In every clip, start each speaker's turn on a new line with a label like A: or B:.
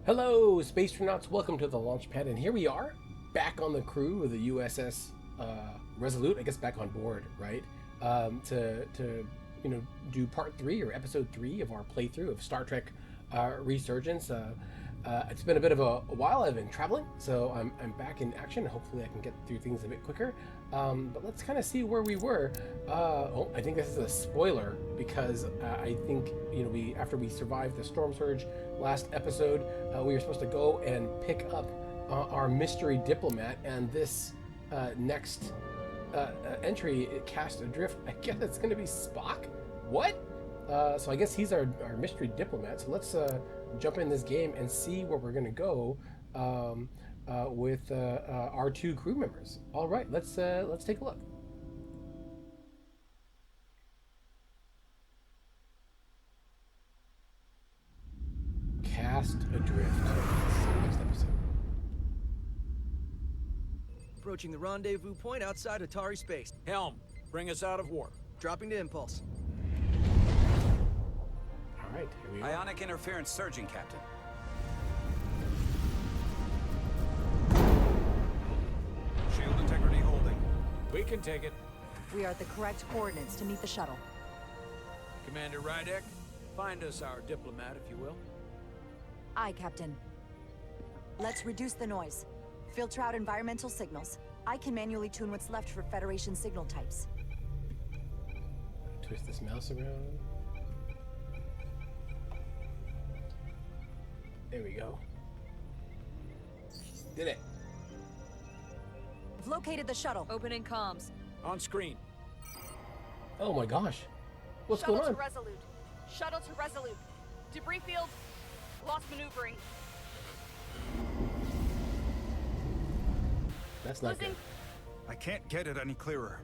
A: Hello, Spacetronauts. Welcome to the launch pad, and here we are, back on the crew of the USS Resolute. I guess back on board, right? To do part 3 or episode 3 of our playthrough of Star Trek Resurgence. It's been a bit of a while. I've been traveling, so I'm back in action. Hopefully, I can get through things a bit quicker. But let's kind of see where we were. I think this is a spoiler because I think after we survived the storm surge last episode, we were supposed to go and pick up our mystery diplomat, and this next entry cast adrift. I guess it's going to be Spock. What? So I guess he's our mystery diplomat. So let's jump in this game and see where we're going to go with our 2 crew members. All right, let's take a look. Cast adrift. Next episode.
B: Approaching the rendezvous point outside Atari Space.
C: Helm, bring us out of warp.
B: Dropping to impulse.
A: All right, here we are.
C: Ionic interference surging, Captain. Shield integrity holding. We can take it.
D: We are at the correct coordinates to meet the shuttle.
C: Commander Rydek, find us our diplomat, if you will.
D: Aye, Captain. Let's reduce the noise. Filter out environmental signals. I can manually tune what's left for Federation signal types.
A: Twist this mouse around. There we go. Did it.
D: I've located the shuttle.
E: Opening comms.
C: On screen.
A: Oh my gosh. What's
E: Shuttle
A: going on?
E: to Resolute. Shuttle to Resolute. Debris field. Lost maneuvering.
A: That's not
E: Losing.
A: good.
F: I can't get it any clearer.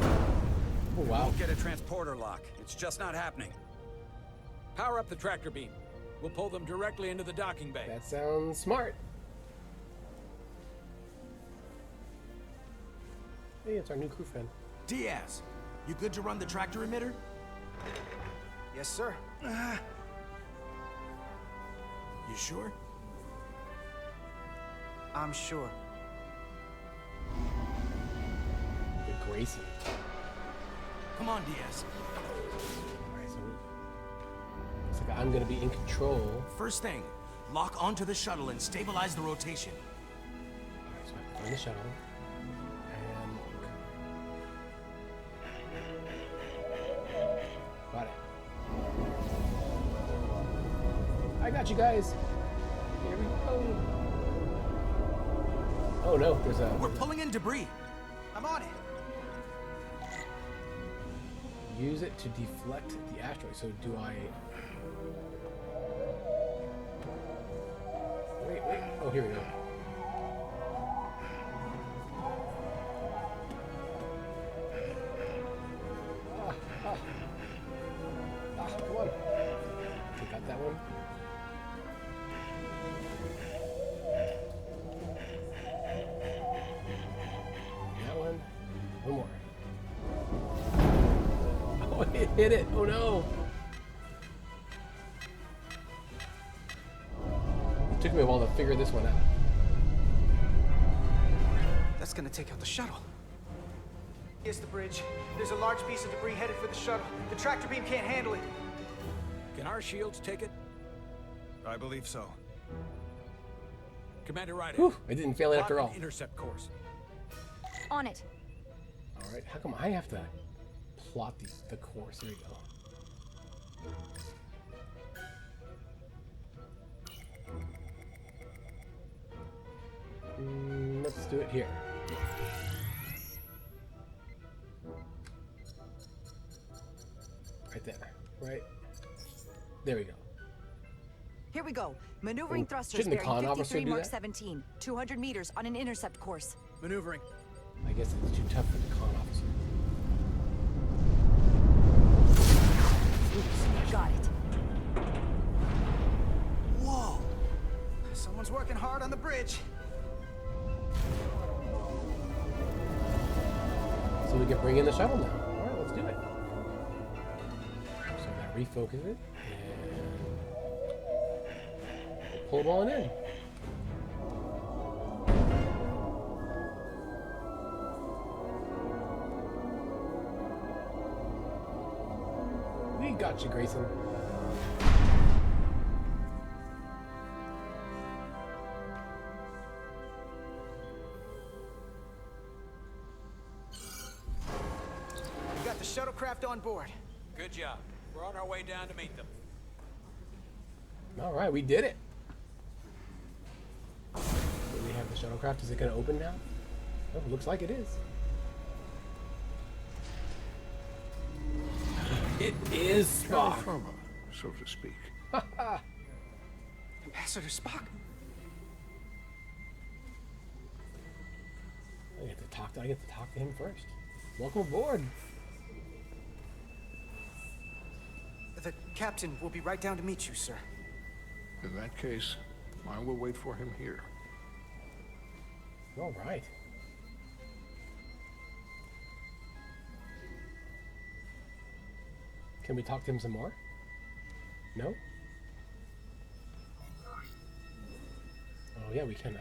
A: Oh, wow.
C: Won't get a transporter lock. It's just not happening. Power up the tractor beam. We'll pull them directly into the docking bay.
A: That sounds smart. Hey, it's our new crew friend.
G: Diaz, you good to run the tractor emitter?
B: Yes, sir.
G: You sure?
B: I'm sure.
A: The Gracie.
G: Come on, Diaz.
A: Alright, so looks like I'm gonna be in control.
G: First thing, lock onto the shuttle and stabilize the rotation.
A: Alright, so I have to find the shuttle. And got it. I got you guys. Here we go. Oh no, there's a...
G: We're pulling in debris.
B: I'm on it.
A: Use it to deflect the asteroid. So do I... Wait. Oh, here we go. Come on. Take out that one. That one. One more. Oh, it hit it. Oh no. It took me a while to figure this one out.
B: That's gonna take out the shuttle. Here's the bridge. There's a large piece of debris headed for the shuttle. The tractor beam can't handle it.
C: Can our shields take it?
F: I believe so.
C: Commander Rydek.
A: Whew, I didn't fail it after
C: plot
A: all.
C: an intercept course.
D: On it.
A: All right, how come I have to plot the course? Here we go. Let's do it here. Right there. Right. There we go.
D: Here we go. Maneuvering
A: Oh,
D: thrusters
A: shouldn't the
D: bearing
A: con officer
D: 53
A: do
D: Mark
A: that?
D: 17. 200 meters on an intercept course.
B: Maneuvering.
A: I guess it's too tough for the con officer.
D: Got it.
B: Whoa. Someone's working hard on the bridge.
A: So we can bring in the shuttle now. All right, let's do it. So I gotta refocus it. And pull them on in. We got you, Grayson.
B: We got the shuttlecraft on board.
C: Good job. We're on our way down to meet them.
A: All right, we did it. Do we have the shuttlecraft? Is it going to open now? Oh, looks like it is. It is
H: Terra
A: Spock.
H: firma, so to speak.
B: Ambassador Spock.
A: I get to talk to him first. Welcome aboard.
B: The captain will be right down to meet you, sir.
H: In that case, I will wait for him here.
A: All right. Can we talk to him some more? No? Oh yeah, we can.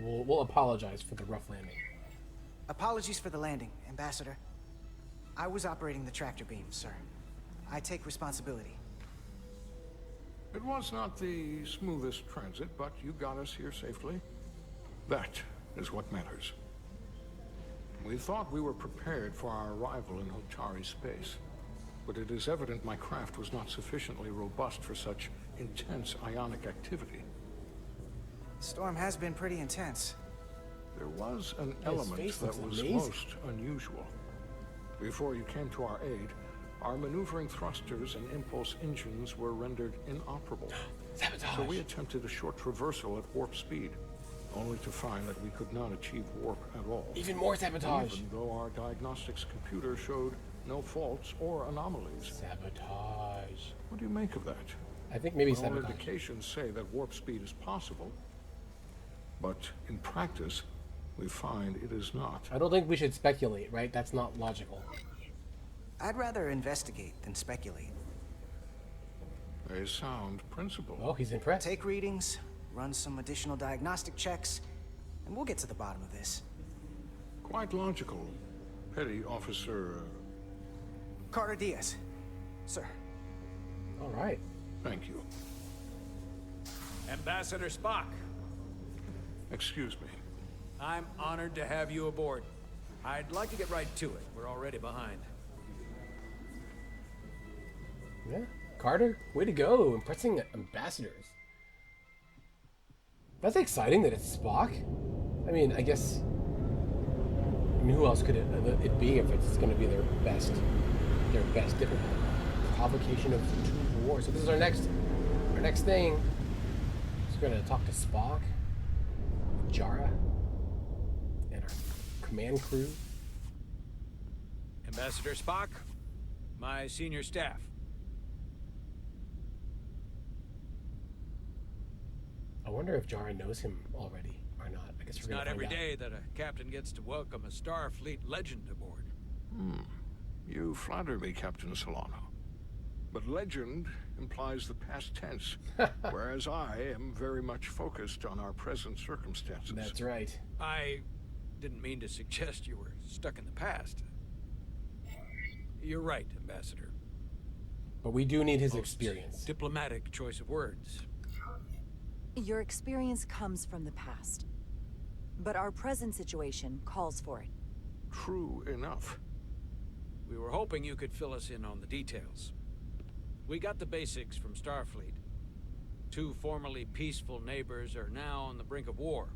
A: We'll apologize for the rough landing.
B: Apologies for the landing, Ambassador. I was operating the tractor beam, sir. I take responsibility.
H: It was not the smoothest transit, but you got us here safely. That is what matters. We thought we were prepared for our arrival in Hotari space, but it is evident my craft was not sufficiently robust for such intense ionic activity.
B: The storm has been pretty intense.
H: There was an
A: His
H: element
A: face
H: that
A: looks
H: was
A: amazing.
H: most unusual. Before you came to our aid, our maneuvering thrusters and impulse engines were rendered inoperable.
A: Sabotage.
H: So we attempted a short traversal at warp speed, only to find that we could not achieve warp at all.
A: Even more sabotage.
H: Even though our diagnostics computer showed no faults or anomalies.
A: Sabotage.
H: What do you make of that?
A: I think maybe
H: All
A: sabotage.
H: indications say that warp speed is possible, but in practice, we find it is not.
A: I don't think we should speculate, right? That's not logical.
B: I'd rather investigate than speculate.
H: A sound principle.
A: Oh, he's impressed.
B: Take readings, run some additional diagnostic checks, and we'll get to the bottom of this.
H: Quite logical. Petty Officer...
B: Carter Diaz. Sir.
A: All right.
H: Thank you.
C: Ambassador Spock,
H: Excuse me.
C: I'm honored to have you aboard. I'd like to get right to it. We're already behind.
A: Yeah. Carter, way to go. Impressing ambassadors. That's exciting that it's Spock. I mean, I guess... I mean, who else could it be if it's going to be their best diplomat? Provocation of two wars. So this is our next thing. So we're going to talk to Spock, Jara, and our command crew.
C: Ambassador Spock, my senior staff.
A: I wonder if Jara knows him already or not. I guess
C: It's
A: we're going
C: not
A: to find
C: every
A: out.
C: day that a captain gets to welcome a Starfleet legend aboard.
H: You flatter me, Captain Solano. But legend implies the past tense, whereas I am very much focused on our present circumstances.
A: That's right.
C: I didn't mean to suggest you were stuck in the past. You're right, Ambassador.
A: But we do need his
C: Most
A: experience.
C: Diplomatic choice of words.
D: Your experience comes from the past. But our present situation calls for it.
H: True enough.
C: We were hoping you could fill us in on the details. We got the basics from Starfleet. Two formerly peaceful neighbors are now on the brink of war.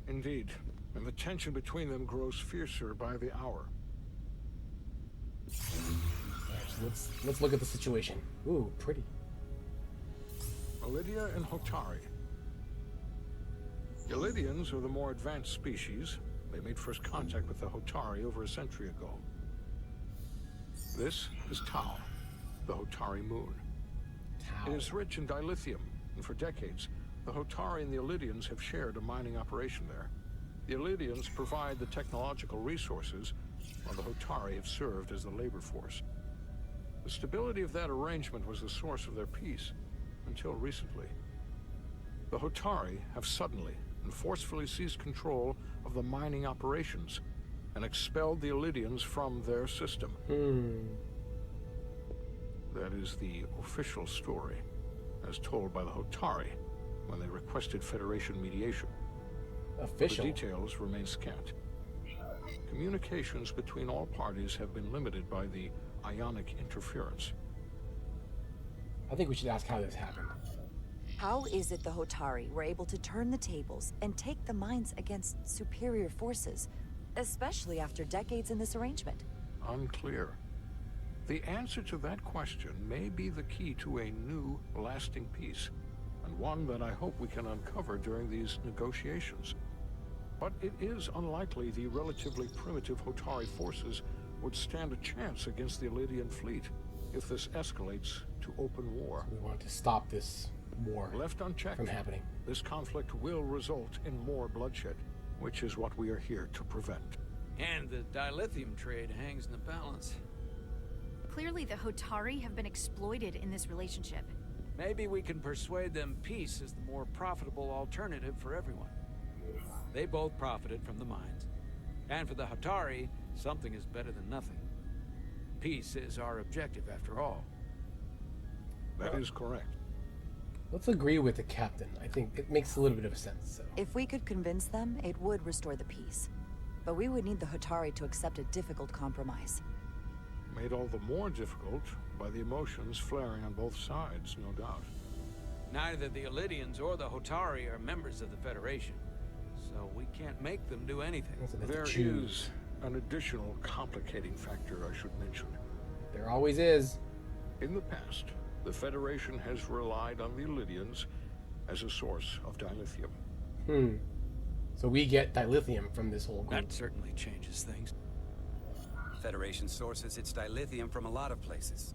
H: Indeed. And the tension between them grows fiercer by the hour.
A: Alright, so let's look at the situation. Ooh, pretty.
H: Lydia and Hotari. The Lydians are the more advanced species. They made first contact with the Hotari over a century ago. This is Tau, the Hotari moon.
A: Tau.
H: It is rich in dilithium, and for decades, the Hotari and the Elydians have shared a mining operation there. The Elydians provide the technological resources, while the Hotari have served as the labor force. The stability of that arrangement was the source of their peace, until recently. The Hotari have suddenly and forcefully seized control of the mining operations and expelled the Illidians from their system. That is the official story, as told by the Hotari when they requested Federation mediation.
A: Official?
H: The details remain scant. Communications between all parties have been limited by the ionic interference.
A: I think we should ask how this happened.
D: How is it the Hotari were able to turn the tables and take the mines against superior forces, especially after decades in this arrangement?
H: Unclear. The answer to that question may be the key to a new, lasting peace, and one that I hope we can uncover during these negotiations. But it is unlikely the relatively primitive Hotari forces would stand a chance against the Illidian fleet if this escalates to open war.
A: We want to stop this war
H: Left unchecked,
A: from happening.
H: this conflict will result in more bloodshed, which is what we are here to prevent.
C: And the dilithium trade hangs in the balance.
I: Clearly, the Hotari have been exploited in this relationship.
C: Maybe we can persuade them peace is the more profitable alternative for everyone. They both profited from the mines. And for the Hotari, something is better than nothing. Peace is our objective, after all.
H: That is correct.
A: Let's agree with the captain. I think it makes a little bit of sense. So.
D: If we could convince them, it would restore the peace. But we would need the Hotari to accept a difficult compromise.
H: Made all the more difficult by the emotions flaring on both sides, no doubt.
C: Neither the Illidians or the Hotari are members of the Federation, so we can't make them do anything.
A: So they have to
H: There
A: choose.
H: is an additional complicating factor I should mention.
A: There always is.
H: In the past, the Federation has relied on the Illidians as a source of dilithium.
A: So we get dilithium from this whole group.
C: That certainly changes things.
J: Federation sources its dilithium from a lot of places.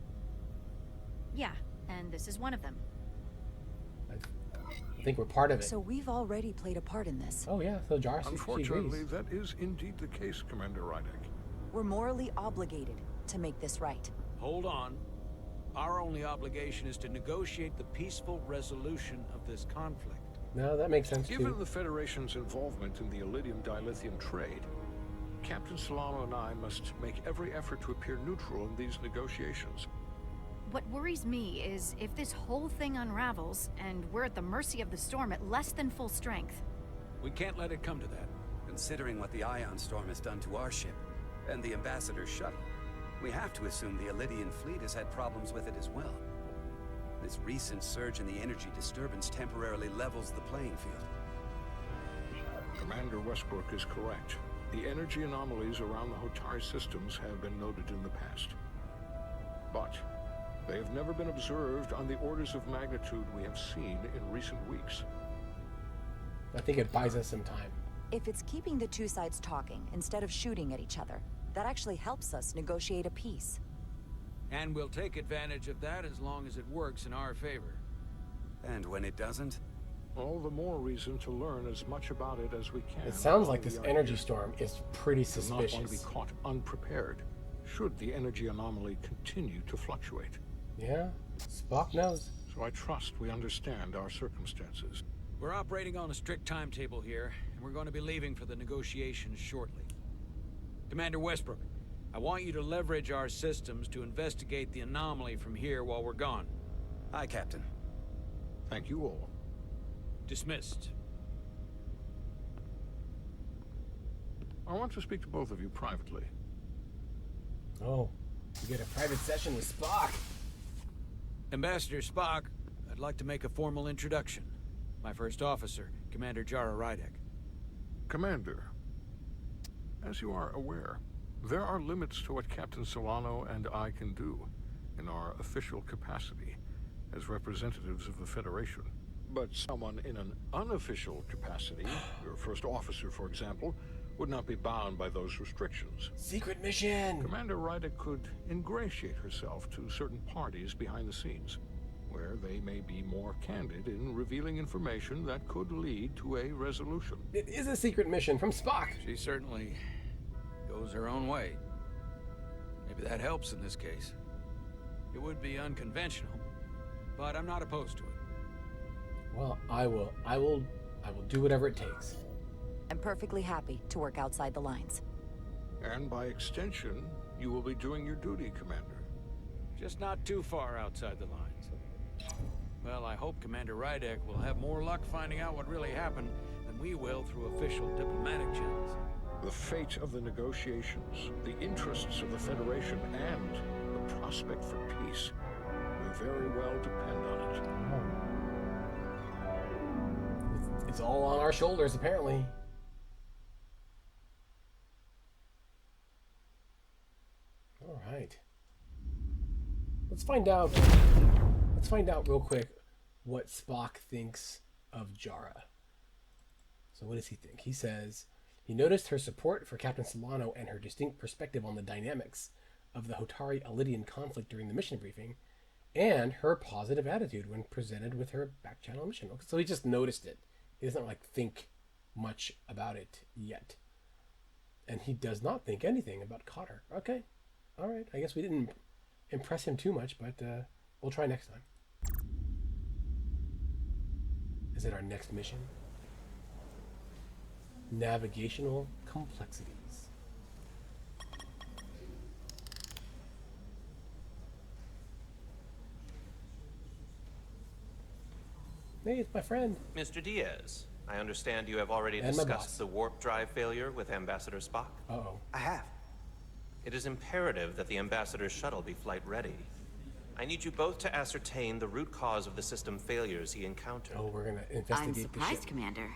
I: Yeah, and this is one of them.
A: I think we're part of it.
D: So we've already played a part in this.
A: Oh yeah, so Jara, she
H: Unfortunately,
A: agrees.
H: that is indeed the case, Commander Rydek.
D: We're morally obligated to make this right.
C: Hold on. Our only obligation is to negotiate the peaceful resolution of this conflict.
A: No, that makes sense
H: Given
A: too.
H: the Federation's involvement in the Illidium dilithium trade, Captain Solano and I must make every effort to appear neutral in these negotiations.
I: What worries me is if this whole thing unravels, and we're at the mercy of the storm at less than full strength.
C: We can't let it come to that.
J: Considering what the Ion Storm has done to our ship, and the Ambassador's shuttle, we have to assume the Illidian fleet has had problems with it as well. This recent surge in the energy disturbance temporarily levels the playing field.
H: Commander Westbrook is correct. The energy anomalies around the Hotari systems have been noted in the past. But they have never been observed on the orders of magnitude we have seen in recent weeks.
A: I think it buys us some time.
D: If it's keeping the two sides talking instead of shooting at each other, that actually helps us negotiate a peace.
C: And we'll take advantage of that as long as it works in our favor.
J: And when it doesn't?
H: All the more reason to learn as much about it as we can.
A: It sounds like
H: while
A: this
H: we are
A: energy
H: here.
A: storm is pretty
H: We do not want to be
A: suspicious.
H: caught unprepared, should the energy anomaly continue to fluctuate.
A: Yeah, Spock knows.
H: So I trust we understand our circumstances.
C: We're operating on a strict timetable here, and we're going to be leaving for the negotiations shortly. Commander Westbrook, I want you to leverage our systems to investigate the anomaly from here while we're gone.
J: Aye, Captain.
H: Thank you all.
C: Dismissed.
H: I want to speak to both of you privately.
A: Oh, we get a private session with Spock.
C: Ambassador Spock, I'd like to make a formal introduction. My first officer, Commander Jara Rydek.
H: Commander, as you are aware, there are limits to what Captain Solano and I can do in our official capacity as representatives of the Federation. But someone in an unofficial capacity, your first officer, for example, would not be bound by those restrictions.
A: Secret mission!
H: Commander Rydek could ingratiate herself to certain parties behind the scenes, where they may be more candid in revealing information that could lead to a resolution.
A: It is a secret mission from Spock.
C: She certainly goes her own way. Maybe that helps in this case. It would be unconventional, but I'm not opposed to it.
A: Well, I will do whatever it takes.
D: I'm perfectly happy to work outside the lines.
H: And by extension, you will be doing your duty, Commander.
C: Just not too far outside the lines. Well, I hope Commander Rydek will have more luck finding out what really happened than we will through official diplomatic channels.
H: The fate of the negotiations, the interests of the Federation, and the prospect for peace will very well depend on it.
A: It's all on our shoulders, apparently. All right. Let's find out real quick what Spock thinks of Jara. So what does he think? He says he noticed her support for Captain Solano and her distinct perspective on the dynamics of the Hotari-Alidian conflict during the mission briefing, and her positive attitude when presented with her back-channel mission. Okay, so he just noticed it. He doesn't think much about it yet. And he does not think anything about Cotter. Okay. All right. I guess we didn't impress him too much, but we'll try next time. Is it our next mission? Navigational complexities. Hey, it's my friend.
K: Mr. Diaz, I understand you have already
A: And my boss.
K: discussed the warp drive failure with Ambassador Spock.
A: Uh-oh.
B: I have.
K: It is imperative that the Ambassador's shuttle be flight ready. I need you both to ascertain the root cause of the system failures he encountered.
A: Oh, we're gonna
L: I'm
A: investigate the
L: surprised,
A: ship.
L: Commander.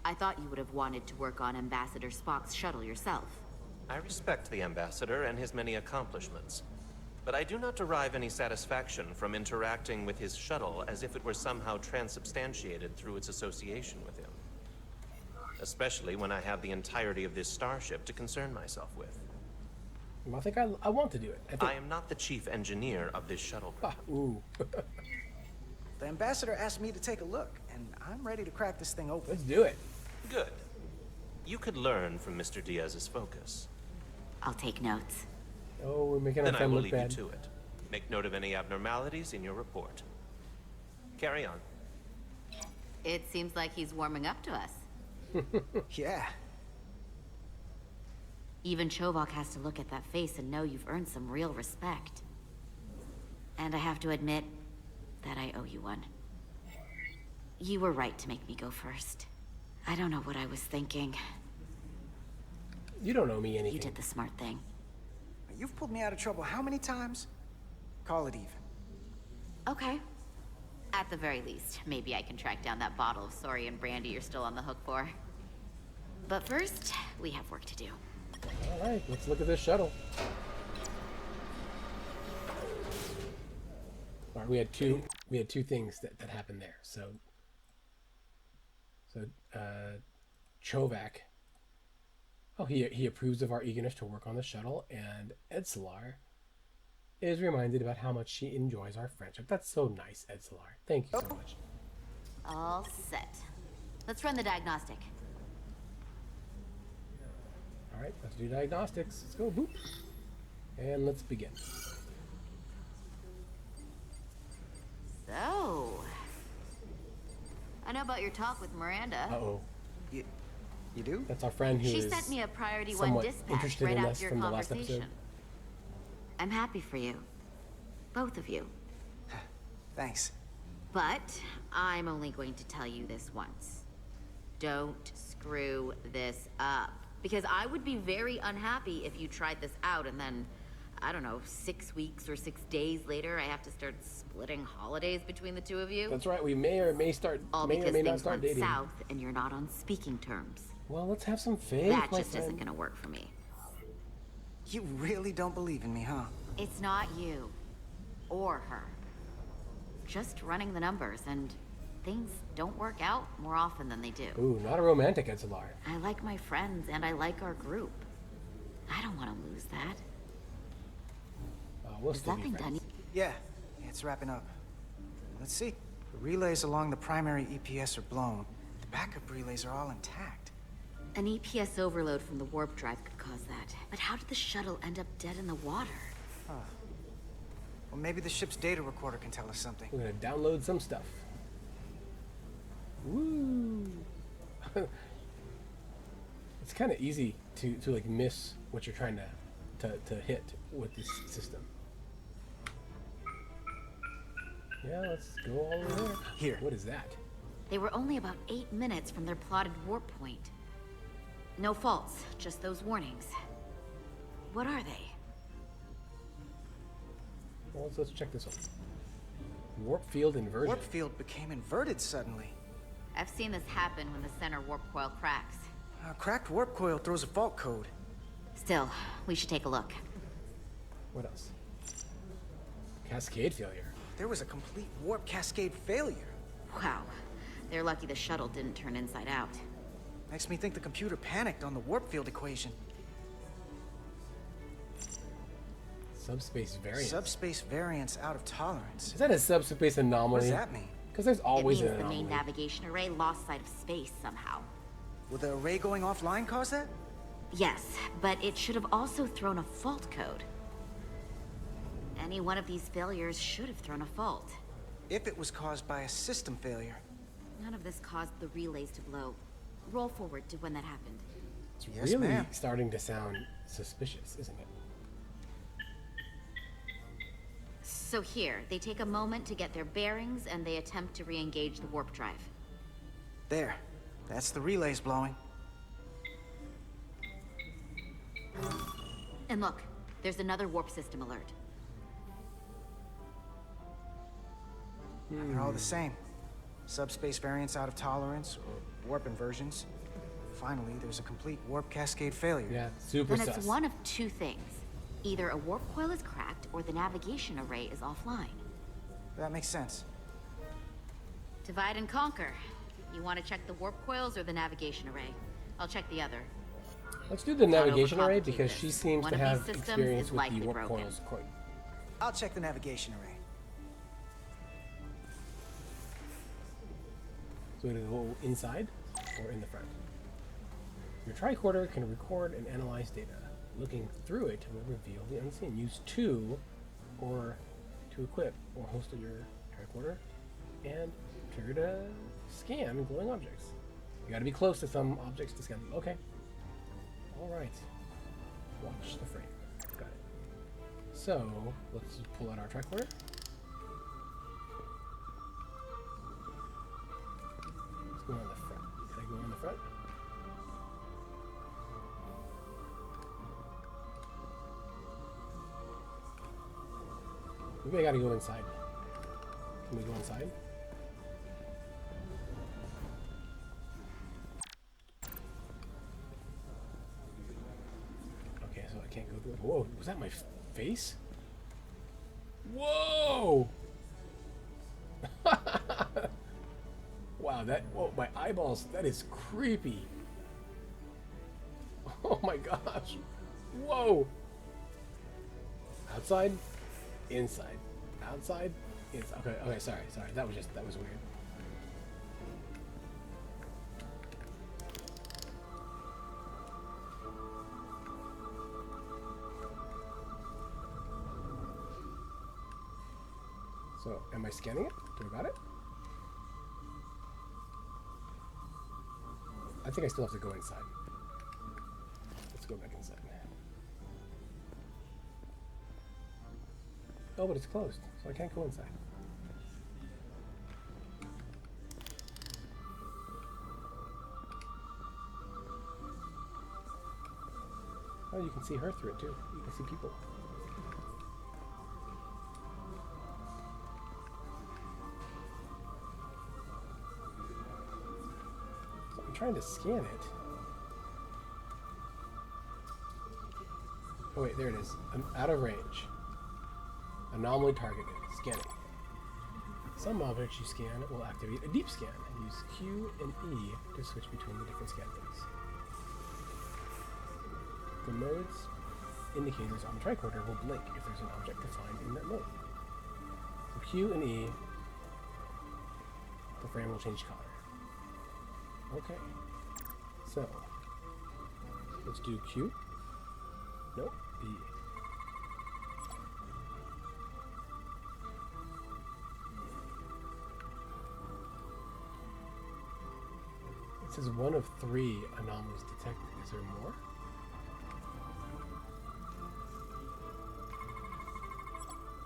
L: I thought you would have wanted to work on Ambassador Spock's shuttle yourself.
K: I respect the Ambassador and his many accomplishments, but I do not derive any satisfaction from interacting with his shuttle as if it were somehow transubstantiated through its association with him. Especially when I have the entirety of this starship to concern myself with.
A: I think I want to do it.
K: I am not the chief engineer of this shuttle.
A: Ooh.
B: The ambassador asked me to take a look, and I'm ready to crack this thing open.
A: Let's do it.
K: Good. You could learn from Mr. Diaz's focus.
L: I'll take notes.
A: Oh, we're making our
K: Then I
A: friend
K: will
A: look
K: leave
A: bad.
K: you to it. Make note of any abnormalities in your report. Carry on.
L: It seems like he's warming up to us.
B: Yeah.
L: Even Chovok has to look at that face and know you've earned some real respect. And I have to admit that I owe you one. You were right to make me go first. I don't know what I was thinking.
A: You don't owe me anything.
L: You did the smart thing.
B: You've pulled me out of trouble how many times? Call it even.
L: Okay. At the very least, maybe I can track down that bottle of Saurian brandy you're still on the hook for. But first, we have work to do.
A: All right, let's look at this shuttle. All right, we had two things that happened there. So Chovak. Oh, he approves of our eagerness to work on the shuttle, and Edselar is reminded about how much she enjoys our friendship. That's so nice, Edselar. Thank you so much.
L: All set. Let's run the diagnostic.
A: All right, let's do diagnostics. Let's go, boop. And let's begin.
L: So, I know about your talk with Miranda.
A: Uh-oh.
B: You do?
A: That's our friend who
L: She
A: is
L: sent me a priority one
A: somewhat
L: dispatch
A: interested
L: right
A: in
L: after
A: us
L: your
A: from the last
L: conversation.
A: episode.
L: I'm happy for you. Both of you.
B: Thanks.
L: But I'm only going to tell you this once. Don't screw this up. Because I would be very unhappy if you tried this out and then, I don't know, 6 weeks or 6 days later, I have to start splitting holidays between the two of you.
A: That's right. We may or may
L: All
A: may
L: because
A: or may not
L: things
A: start
L: went
A: dating.
L: south and you're not on speaking terms.
A: Well, let's have some faith,
L: That
A: my
L: just
A: friend.
L: isn't gonna work for me.
B: You really don't believe in me, huh?
L: It's not you. Or her. Just running the numbers, and things don't work out more often than they do.
A: Ooh, not a romantic Edselar.
L: I like my friends, and I like our group. I don't want to lose that.
A: We'll
L: Is
A: still
L: that
A: be
L: thing
A: friends.
L: done?
B: Yeah, it's wrapping up. Let's see. The relays along the primary EPS are blown. The backup relays are all intact.
L: An EPS overload from the warp drive could cause that. But how did the shuttle end up dead in the water?
B: Huh. Well, maybe the ship's data recorder can tell us something.
A: We're gonna download some stuff. It's kind of easy to like miss what you're trying to hit with this system. Yeah, let's go all the way there.
B: Here.
A: What is that?
L: They were only about 8 minutes from their plotted warp point. No faults, just those warnings. What are they?
A: Well, let's check this one. Warp field inversion.
B: Warp field became inverted suddenly.
L: I've seen this happen when the center warp coil cracks.
B: A cracked warp coil throws a fault code.
L: Still, we should take a look.
A: What else? Cascade failure.
B: There was a complete warp cascade failure.
L: Wow. They're lucky the shuttle didn't turn inside out.
B: Makes me think the computer panicked on the warp field equation.
A: Subspace variance.
B: Subspace variance out of tolerance.
A: Is that a subspace anomaly?
B: What does that mean?
A: Because there's always
L: it
A: an
L: means the
A: anomaly.
L: main navigation array lost sight of space somehow.
B: Will the array going offline cause that?
L: Yes, but it should have also thrown a fault code. Any one of these failures should have thrown a fault.
B: If it was caused by a system failure.
L: None of this caused the relays to blow. Roll forward to when that happened.
A: It's
B: Yes,
A: really
B: ma'am.
A: starting to sound suspicious, isn't it?
L: So here, they take a moment to get their bearings and they attempt to re-engage the warp drive.
B: There. That's the relays blowing.
L: And look, there's another warp system alert.
B: They're all the same. Subspace variance out of tolerance, or warp inversions. Finally, there's a complete warp cascade failure.
A: Yeah, super
L: Then
A: sus.
L: it's one of two things. Either a warp coil is cracked or the navigation array is offline.
B: That makes sense.
L: Divide and conquer. You want to check the warp coils or the navigation array? I'll check the other.
A: Let's do the
L: Not
A: navigation array
L: overcomplicate
A: because
L: this.
A: she seems
L: One
A: to
L: of these
A: have
L: systems
A: experience
L: is
A: with the
L: likely
A: warp
L: broken.
A: coils quite.
B: I'll check the navigation array.
A: So to go inside or in the front. Your tricorder can record and analyze data. Looking through it will reveal the unseen. Use two or to equip or host your tricorder and trigger to scan glowing objects. You gotta be close to some objects to scan them. Okay. Alright. Watch the frame. Got it. So let's pull out our tricorder. Let's go on the front. Can I go on the front? Maybe I gotta go inside. Can we go inside? Okay, so I can't go through it. Whoa, was that my face? Whoa! Wow, that, whoa, my eyeballs, that is creepy. Oh my gosh. Whoa! Outside? Inside. Outside? Inside. Okay, okay, sorry. That was weird. So, am I scanning it? Do I got it? I think I still have to go inside. Let's go back inside. Oh, but it's closed, so I can't go inside. Oh, you can see her through it too. You can see people. So I'm trying to scan it. Oh wait, there it is. I'm out of range. Anomaly targeted. Scanning. Some objects you scan will activate a deep scan. Use Q and E to switch between the different scan modes. The modes indicators on the tricorder will blink if there's an object defined in that mode. So Q and E, the frame will change color. Okay. So, let's do Q. Nope. E. It says 1 of 3 anomalies detected. Is there more?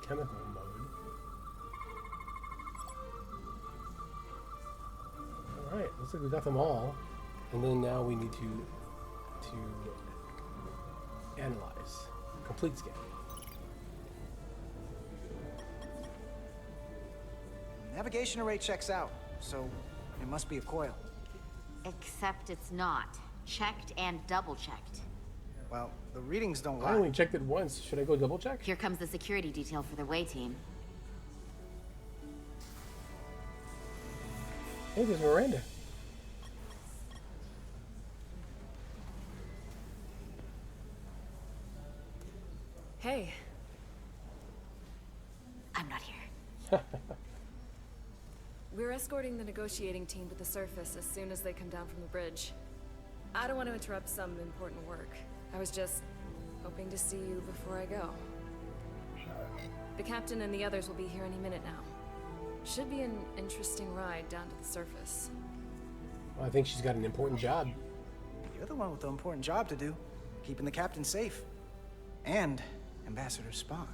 A: Chemical mode. Alright, looks like we got them all. And then now we need to analyze. Complete scan.
B: Navigation array checks out, so it must be a coil.
L: Except it's not. Checked and double-checked.
B: Well, the readings don't
A: I
B: lie.
A: only checked it once. Should I go double check?
L: Here comes the security detail for the way team.
A: Hey, there's Miranda.
E: Hey.
L: I'm not here.
E: We're escorting the negotiating team to the surface as soon as they come down from the bridge. I don't want to interrupt some important work. I was just hoping to see you before I go. The captain and the others will be here any minute now. Should be an interesting ride down to the surface.
A: Well, I think she's got an important job.
B: You're the one with the important job to do. Keeping the captain safe. And Ambassador Spock.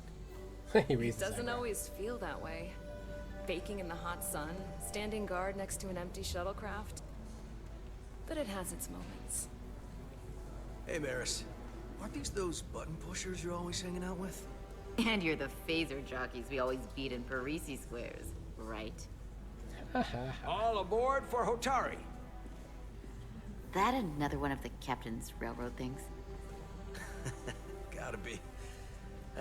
A: He raised his
E: Doesn't
A: eyebrow.
E: always feel that way. Baking in the hot sun, standing guard next to an empty shuttlecraft. But it has its moments.
G: Hey, Maris. Aren't these those button pushers you're always hanging out with?
L: And you're the phaser jockeys we always beat in Parisi squares, right?
C: All aboard for Hotari.
L: That another one of the captain's railroad things?
G: Gotta be.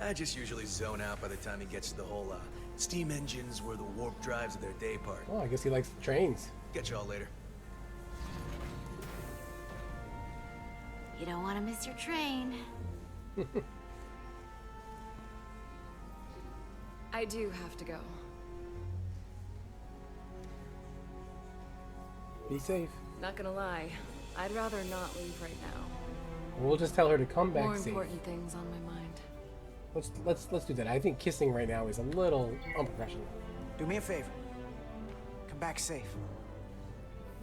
G: I just usually zone out by the time he gets to the whole, steam engines were the warp drives of their day part.
A: Oh, I guess he likes trains.
G: Get y'all later.
L: You don't want to miss your train.
E: I do have to go.
A: Be safe.
E: Not gonna lie, I'd rather not leave right now.
A: We'll just tell her to come back
E: More
A: safe.
E: important things on my mind.
A: Let's do that. I think kissing right now is a little unprofessional.
B: Do me a favor. Come back safe.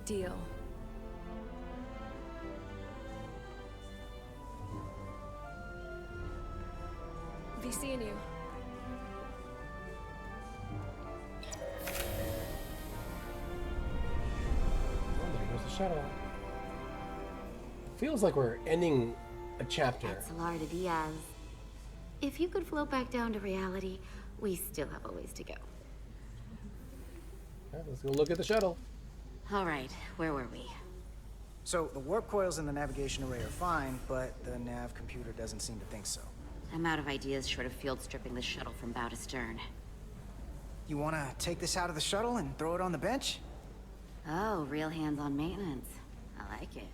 E: Deal. Be seeing you.
A: Oh, there goes the shuttle. Feels like we're ending a chapter.
L: That's Larda Diaz. If you could float back down to reality, we still have a ways to go.
A: Yeah, let's go look at the shuttle.
L: All right, where were we?
B: So, the warp coils in the navigation array are fine, but the nav computer doesn't seem to think so.
L: I'm out of ideas short of field stripping the shuttle from bow to stern.
B: You wanna take this out of the shuttle and throw it on the bench?
L: Oh, real hands-on maintenance. I like it.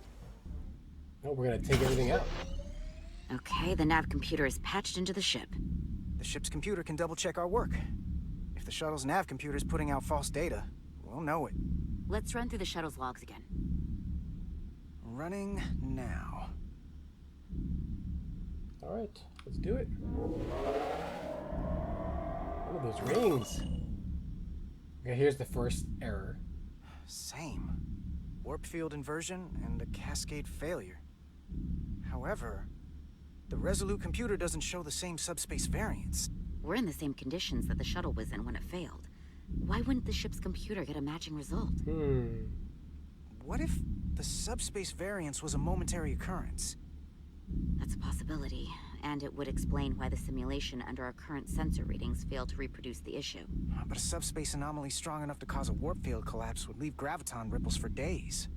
A: No, we're gonna take everything out.
L: Okay, the nav computer is patched into the ship.
B: The ship's computer can double-check our work. If the shuttle's nav computer is putting out false data, we'll know it.
L: Let's run through the shuttle's logs again.
B: Running now.
A: All right, let's do it. What are those rings? Okay, here's the first error.
B: Same. Warp field inversion and a cascade failure. However, the Resolute computer doesn't show the same subspace variance.
L: We're in the same conditions that the shuttle was in when it failed. Why wouldn't the ship's computer get a matching result?
B: What if the subspace variance was a momentary occurrence?
L: That's a possibility, and it would explain why the simulation under our current sensor readings failed to reproduce the issue.
B: But a subspace anomaly strong enough to cause a warp field collapse would leave graviton ripples for days.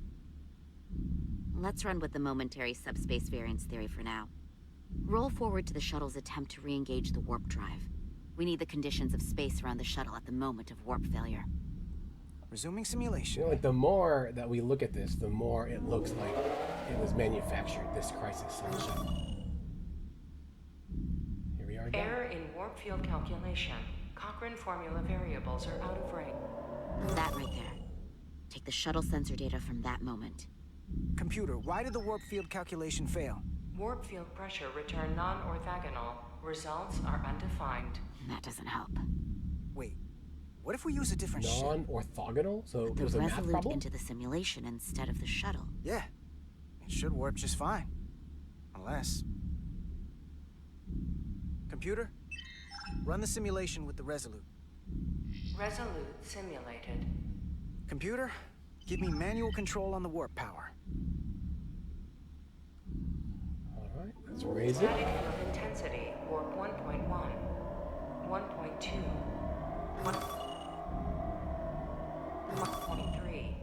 L: Let's run with the momentary subspace variance theory for now. Roll forward to the shuttle's attempt to re-engage the warp drive. We need the conditions of space around the shuttle at the moment of warp failure.
B: Resuming simulation.
A: You know, like the more that we look at this, the more it looks like it was manufactured, this crisis on the shuttle. Here we are again.
M: Error in warp field calculation. Cochrane formula variables are out of range.
L: That right there. Take the shuttle sensor data from that moment.
B: Computer, why did the warp field calculation fail?
M: Warp field pressure returned non-orthogonal. Results are undefined.
L: That doesn't help.
B: Wait, What if we use a different ship?
A: Non-orthogonal? So
L: Put
A: it
L: the
A: was a math
L: Resolute
A: problem?
L: into the simulation instead of the shuttle.
B: Yeah, it should warp just fine. Unless... Computer, run the simulation with the Resolute.
M: Resolute simulated.
B: Computer, give me manual control on the warp power.
A: Alright, let's raise it.
M: Static field intensity, warp 1.1, 1.2, 1.3.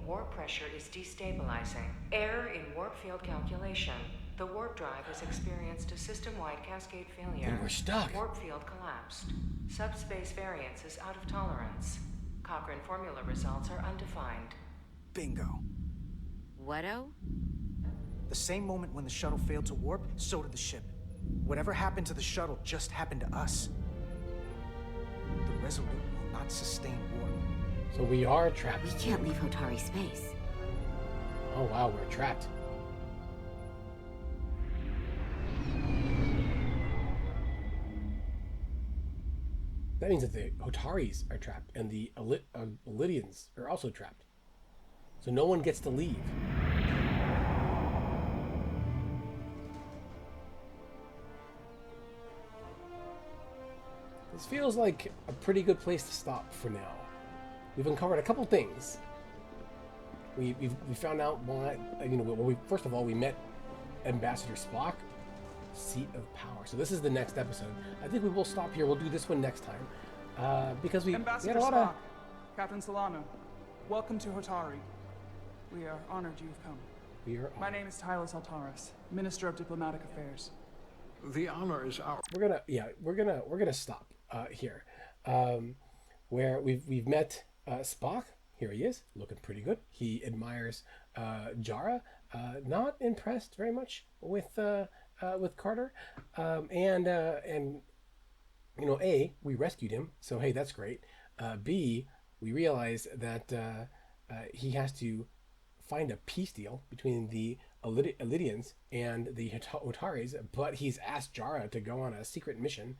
M: Warp pressure is destabilizing. Error in warp field calculation. The warp drive has experienced a system-wide cascade failure.
A: And we're stuck.
M: Warp field collapsed. Subspace variance is out of tolerance. Cochrane formula results are undefined.
B: Bingo.
L: What-o?
B: The same moment when the shuttle failed to warp, so did the ship. Whatever happened to the shuttle just happened to us. The Resolute will not sustain warp.
A: So we are trapped.
L: We can't leave Hotari space.
A: Oh wow, we're trapped. That means that the Hotaris are trapped and the Elydians are also trapped. So no one gets to leave. This feels like a pretty good place to stop for now. We've uncovered a couple things. We found out why, first of all, we met Ambassador Spock, Seat of Power. So this is the next episode. I think we will stop here. We'll do this one next time. Because we had a lot
N: Spock, Captain Solano, welcome to Hotari. We are honored you've come. My name is Tyler Saltaris, Minister of Diplomatic Affairs.
H: The honor is ours.
A: We're gonna stop here, where we've met Spock. Here he is, looking pretty good. He admires Jara. Not impressed very much with Carter, and A, we rescued him, so hey, that's great. B, we realize that he has to find a peace deal between the Elydians and the Hotaris, but he's asked Jara to go on a secret mission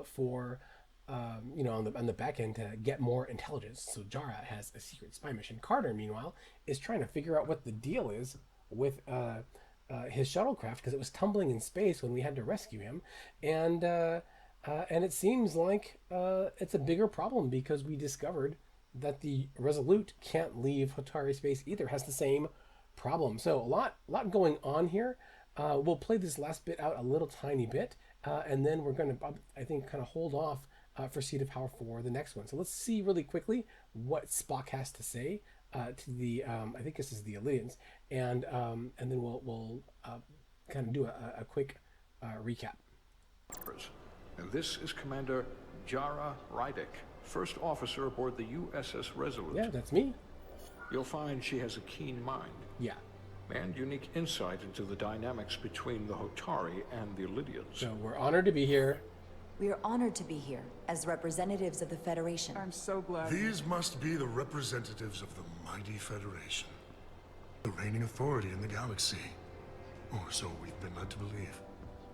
A: for on the back end to get more intelligence. So Jara has a secret spy mission. Carter, meanwhile, is trying to figure out what the deal is with his shuttlecraft, because it was tumbling in space when we had to rescue him, and it seems like it's a bigger problem because we discovered that the Resolute can't leave Hotari space either. Has the same problem. So a lot going on here. We'll play this last bit out a little tiny bit, and then we're going to, I think, kind of hold off for Seat of Power for the next one. So let's see really quickly what Spock has to say to the, I think this is the Elydians, and then we'll kind of do a quick recap.
H: And this is Commander Jara Rydick, first officer aboard the USS Resolute.
A: Yeah, that's me.
H: You'll find she has a keen mind.
A: Yeah.
H: And unique insight into the dynamics between the Hotari and the Elydians.
A: So we're honored to be here.
D: We are honored to be here as representatives of the Federation.
N: I'm so glad.
O: These must be the representatives of the mighty Federation, the reigning authority in the galaxy. Or so we've been led to believe.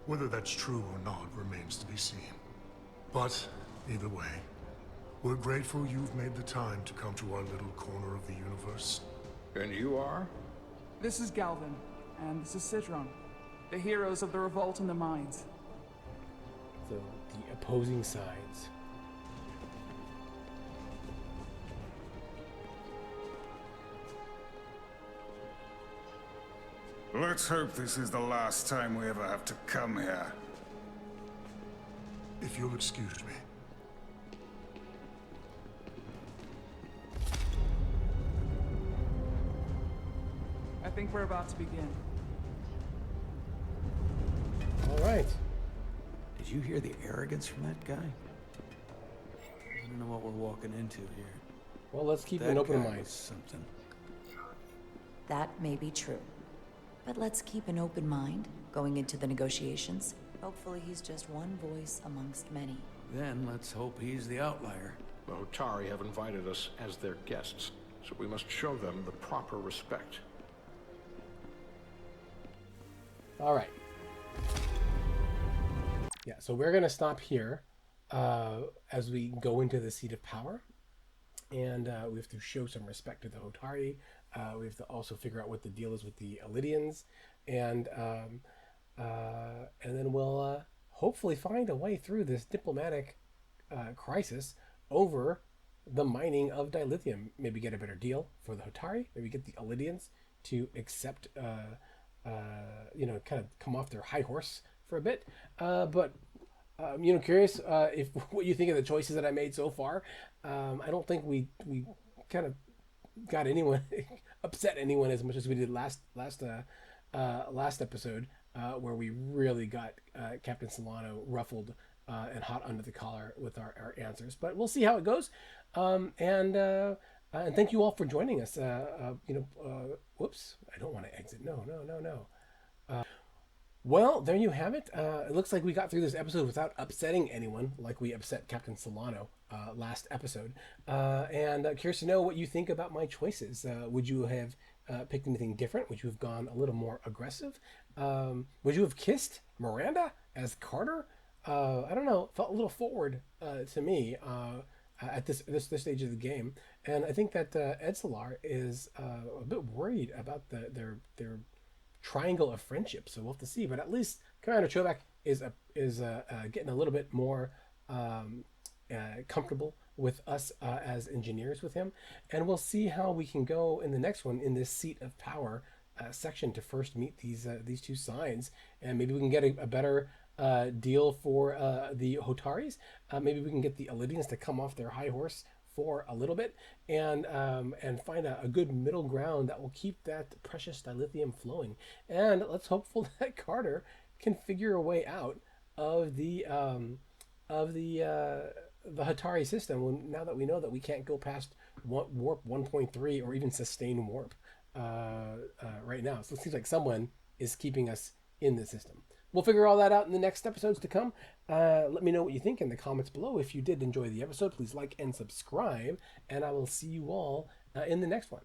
O: Whether that's true or not remains to be seen. But either way, we're grateful you've made the time to come to our little corner of the universe.
H: And you are?
N: This is Galvin, and this is Citron, the heroes of the revolt in the mines.
A: The opposing sides.
F: Let's hope this is the last time we ever have to come here.
O: If you'll excuse me.
N: I think we're about to begin.
A: All right.
C: Did you hear the arrogance from that guy? I don't know what we're walking into here.
A: Well, let's keep an open mind.
C: Something.
D: That may be true. But let's keep an open mind going into the negotiations. Hopefully he's just one voice amongst many.
C: Then let's hope he's the outlier.
H: The Hotari have invited us as their guests, so we must show them the proper respect.
A: All right. Yeah, so we're going to stop here as we go into the Seat of Power. and we have to show some respect to the Hotari. We have to also figure out what the deal is with the Elidians, and then we'll hopefully find a way through this diplomatic crisis over the mining of dilithium. Maybe get a better deal for the Hotari. Maybe get the Elidians to accept, kind of come off their high horse for a bit. But curious if what you think of the choices that I made so far. I don't think we kind of got anyone upset anyone as much as we did last episode, where we really got Captain Solano ruffled and hot under the collar with our answers. But we'll see how it goes. And thank you all for joining us. Whoops, I don't want to exit. No. Well, there you have it. It looks like we got through this episode without upsetting anyone, like we upset Captain Solano last episode. And curious to know what you think about my choices. Would you have picked anything different? Would you have gone a little more aggressive? Would you have kissed Miranda as Carter? I don't know. Felt a little forward to me at this stage of the game, and I think that Edsolar is a bit worried about their triangle of friendship. So we'll have to see. But at least Commander Chobak is getting a little bit more comfortable with us as engineers with him, and we'll see how we can go in the next one in this seat of power section to first meet these two signs, and maybe we can get a better deal for the Hotaris. Maybe we can get the Elidians to come off their high horse for a little bit, and find a good middle ground that will keep that precious dilithium flowing. And let's hopeful that Carter can figure a way out of the Hatari system. Now that we know that we can't go past warp 1.3 or even sustain warp right now, so it seems like someone is keeping us in the system. We'll figure all that out in the next episodes to come. Let me know what you think in the comments below. If you did enjoy the episode, please like and subscribe, and I will see you all in the next one.